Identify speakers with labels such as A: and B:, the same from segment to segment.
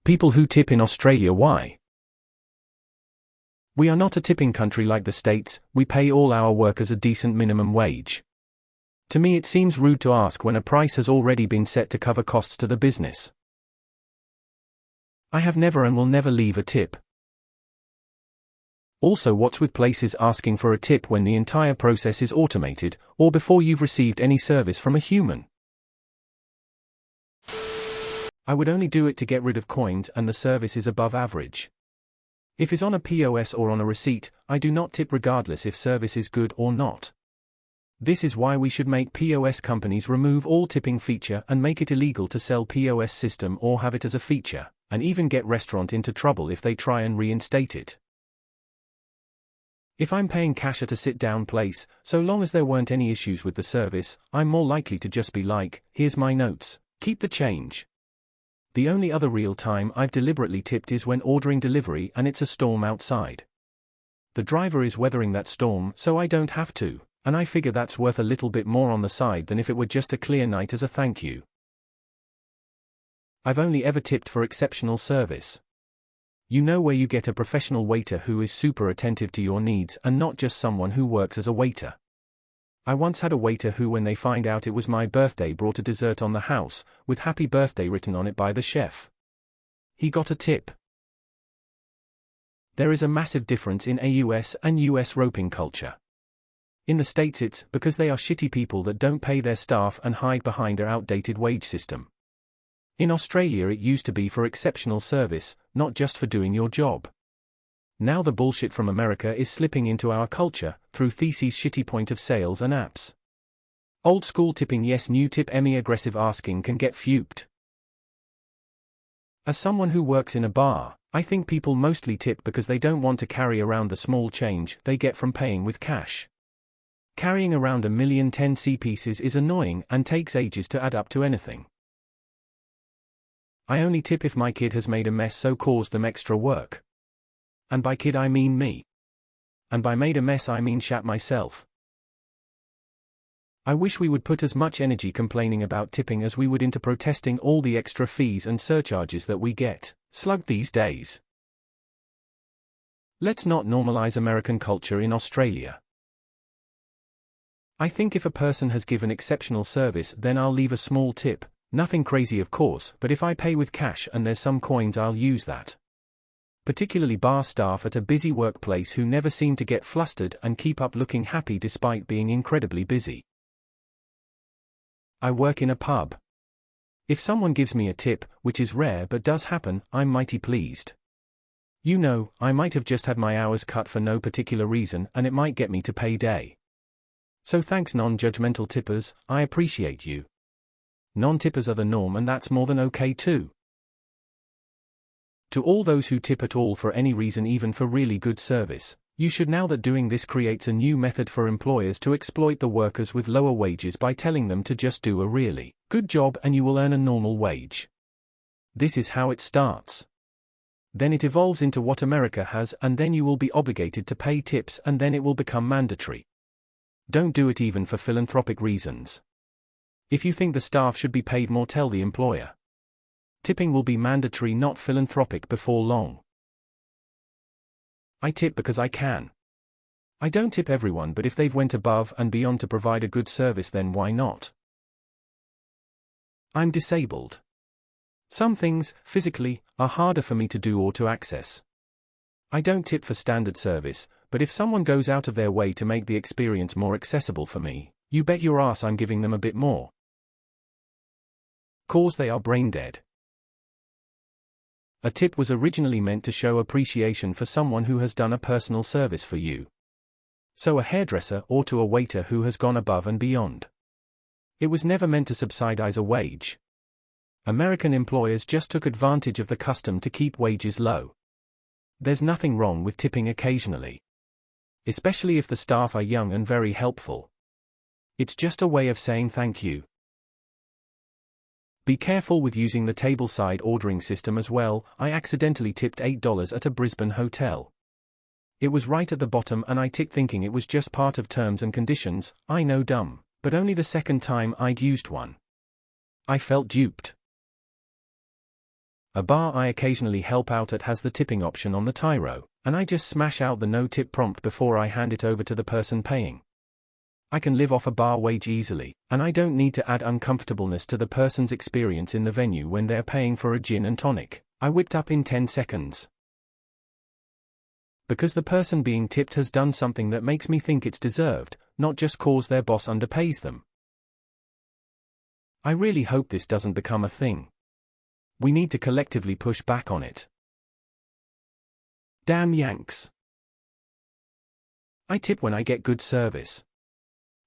A: People who tip in Australia, why? We are not a tipping country like the States. We pay all our workers a decent minimum wage. To me, it seems rude to ask when a price has already been set to cover costs to the business. I have never and will never leave a tip. Also, what's with places asking for a tip when the entire process is automated, or before you've received any service from a human? I would only do it to get rid of coins and the service is above average. If it's on a POS or on a receipt, I do not tip regardless if service is good or not. This is why we should make POS companies remove all tipping feature and make it illegal to sell POS system or have it as a feature, and even get restaurant into trouble if they try and reinstate it. If I'm paying cash at a sit-down place, so long as there weren't any issues with the service, I'm more likely to just be like, here's my notes, keep the change. The only other real time I've deliberately tipped is when ordering delivery and it's a storm outside. The driver is weathering that storm so I don't have to, and I figure that's worth a little bit more on the side than if it were just a clear night as a thank you. I've only ever tipped for exceptional service. You know, where you get a professional waiter who is super attentive to your needs and not just someone who works as a waiter. I once had a waiter who, when they find out it was my birthday, brought a dessert on the house, with happy birthday written on it by the chef. He got a tip. There is a massive difference in AUS and US roping culture. In the States it's because they are shitty people that don't pay their staff and hide behind their outdated wage system. In Australia it used to be for exceptional service, not just for doing your job. Now the bullshit from America is slipping into our culture, through theses, shitty point of sales and apps. Old school tipping yes, new tip Emmy, aggressive asking can get fuked. As someone who works in a bar, I think people mostly tip because they don't want to carry around the small change they get from paying with cash. Carrying around 1,010,000 pieces is annoying and takes ages to add up to anything. I only tip if my kid has made a mess so caused them extra work. And by kid I mean me. And by made a mess I mean shat myself. I wish we would put as much energy complaining about tipping as we would into protesting all the extra fees and surcharges that we get slugged these days. Let's not normalize American culture in Australia. I think if a person has given exceptional service, then I'll leave a small tip. Nothing crazy of course, but if I pay with cash and there's some coins, I'll use that. Particularly bar staff at a busy workplace who never seem to get flustered and keep up looking happy despite being incredibly busy. I work in a pub. If someone gives me a tip, which is rare but does happen, I'm mighty pleased. You know, I might have just had my hours cut for no particular reason and it might get me to payday. So thanks non-judgmental tippers, I appreciate you. Non-tippers are the norm and that's more than okay too. To all those who tip at all for any reason, even for really good service, you should know that doing this creates a new method for employers to exploit the workers with lower wages by telling them to just do a really good job and you will earn a normal wage. This is how it starts. Then it evolves into what America has, and then you will be obligated to pay tips and then it will become mandatory. Don't do it even for philanthropic reasons. If you think the staff should be paid more, tell the employer. Tipping will be mandatory, not philanthropic, before long. I tip because I can. I don't tip everyone, but if they've went above and beyond to provide a good service, then why not? I'm disabled. Some things, physically, are harder for me to do or to access. I don't tip for standard service, but if someone goes out of their way to make the experience more accessible for me, you bet your ass I'm giving them a bit more. Cause they are brain dead. A tip was originally meant to show appreciation for someone who has done a personal service for you. So a hairdresser or to a waiter who has gone above and beyond. It was never meant to subsidize a wage. American employers just took advantage of the custom to keep wages low. There's nothing wrong with tipping occasionally. Especially if the staff are young and very helpful. It's just a way of saying thank you. Be careful with using the tableside ordering system as well. I accidentally tipped $8 at a Brisbane hotel. It was right at the bottom and I ticked thinking it was just part of terms and conditions. I know, dumb, but only the second time I'd used one. I felt duped. A bar I occasionally help out at has the tipping option on the tyro, and I just smash out the no-tip prompt before I hand it over to the person paying. I can live off a bar wage easily, and I don't need to add uncomfortableness to the person's experience in the venue when they're paying for a gin and tonic I whipped up in 10 seconds. Because the person being tipped has done something that makes me think it's deserved, not just cause their boss underpays them. I really hope this doesn't become a thing. We need to collectively push back on it. Damn Yanks. I tip when I get good service.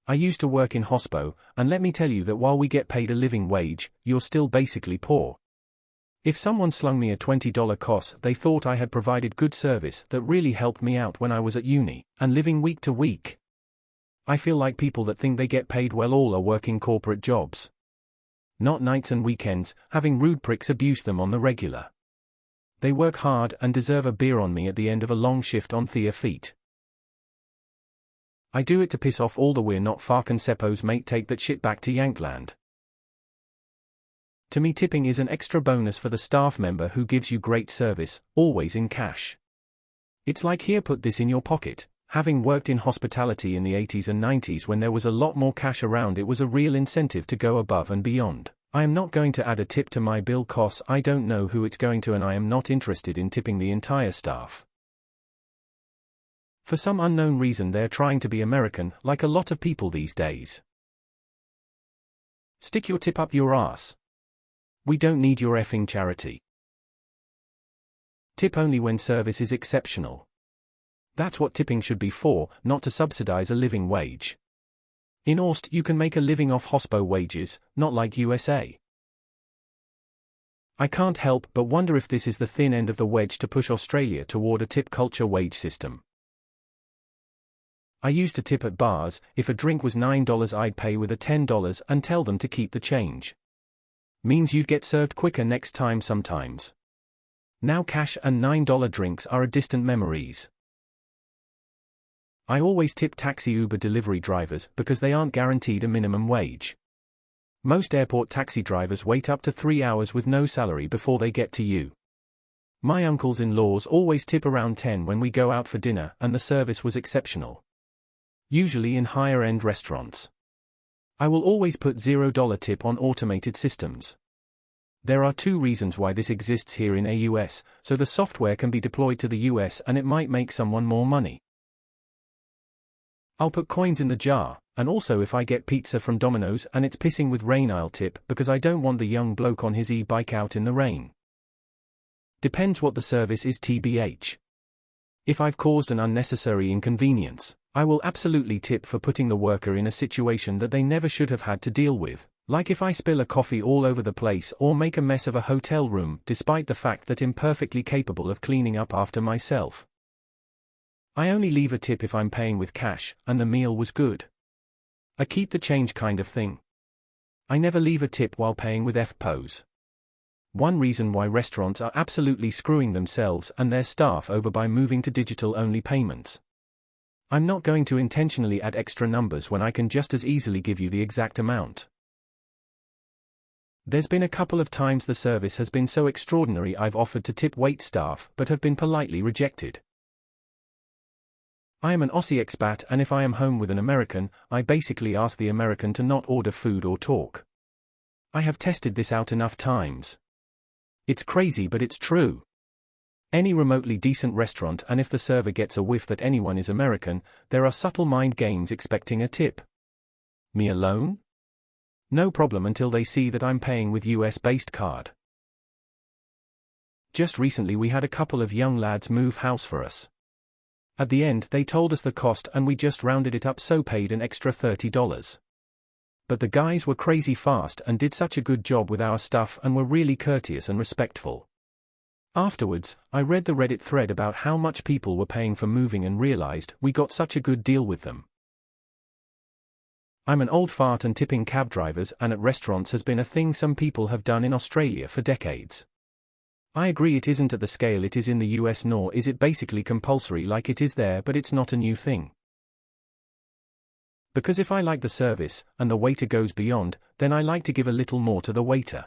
A: I used to work in hospo, and let me tell you that while we get paid a living wage, you're still basically poor. If someone slung me a $20 cost, they thought I had provided good service that really helped me out when I was at uni, and living week to week. I feel like people that think they get paid well all are working corporate jobs. Not nights and weekends, having rude pricks abuse them on the regular. They work hard and deserve a beer on me at the end of a long shift on their feet. I do it to piss off all the we're not farkin' seppos mate take that shit back to Yankland. To me tipping is an extra bonus for the staff member who gives you great service, always in cash. It's like here put this in your pocket. Having worked in hospitality in the 80s and 90s when there was a lot more cash around, it was a real incentive to go above and beyond. I am not going to add a tip to my bill costs. I don't know who it's going to, and I am not interested in tipping the entire staff. For some unknown reason they're trying to be American, like a lot of people these days. Stick your tip up your ass. We don't need your effing charity. Tip only when service is exceptional. That's what tipping should be for, not to subsidize a living wage. In Aust you can make a living off hospo wages, not like USA. I can't help but wonder if this is the thin end of the wedge to push Australia toward a tip culture wage system. I used to tip at bars. If a drink was $9 I'd pay with a $10 and tell them to keep the change. Means you'd get served quicker next time sometimes. Now cash and $9 drinks are a distant memories. I always tip taxi Uber delivery drivers because they aren't guaranteed a minimum wage. Most airport taxi drivers wait up to 3 hours with no salary before they get to you. My uncles-in-laws always tip around 10 when we go out for dinner, and the service was exceptional. Usually in higher-end restaurants. I will always put $0 tip on automated systems. There are 2 reasons why this exists here in AUS, so the software can be deployed to the US and it might make someone more money. I'll put coins in the jar, and also if I get pizza from Domino's and it's pissing with rain I'll tip because I don't want the young bloke on his e-bike out in the rain. Depends what the service is tbh. If I've caused an unnecessary inconvenience, I will absolutely tip for putting the worker in a situation that they never should have had to deal with, like if I spill a coffee all over the place or make a mess of a hotel room despite the fact that I'm perfectly capable of cleaning up after myself. I only leave a tip if I'm paying with cash and the meal was good. A keep the change kind of thing. I never leave a tip while paying with FPOS. One reason why restaurants are absolutely screwing themselves and their staff over by moving to digital-only payments. I'm not going to intentionally add extra numbers when I can just as easily give you the exact amount. There's been a couple of times the service has been so extraordinary I've offered to tip wait staff but have been politely rejected. I am an Aussie expat, and if I am home with an American, I basically ask the American to not order food or talk. I have tested this out enough times. It's crazy but it's true. Any remotely decent restaurant, and if the server gets a whiff that anyone is American, there are subtle mind games expecting a tip. Me alone? No problem until they see that I'm paying with US-based card. Just recently we had a couple of young lads move house for us. At the end they told us the cost and we just rounded it up, so paid an extra $30. But the guys were crazy fast and did such a good job with our stuff and were really courteous and respectful. Afterwards, I read the Reddit thread about how much people were paying for moving and realized we got such a good deal with them. I'm an old fart, and tipping cab drivers and at restaurants has been a thing some people have done in Australia for decades. I agree it isn't at the scale it is in the US, nor is it basically compulsory like it is there, but it's not a new thing. Because if I like the service, and the waiter goes beyond, then I like to give a little more to the waiter.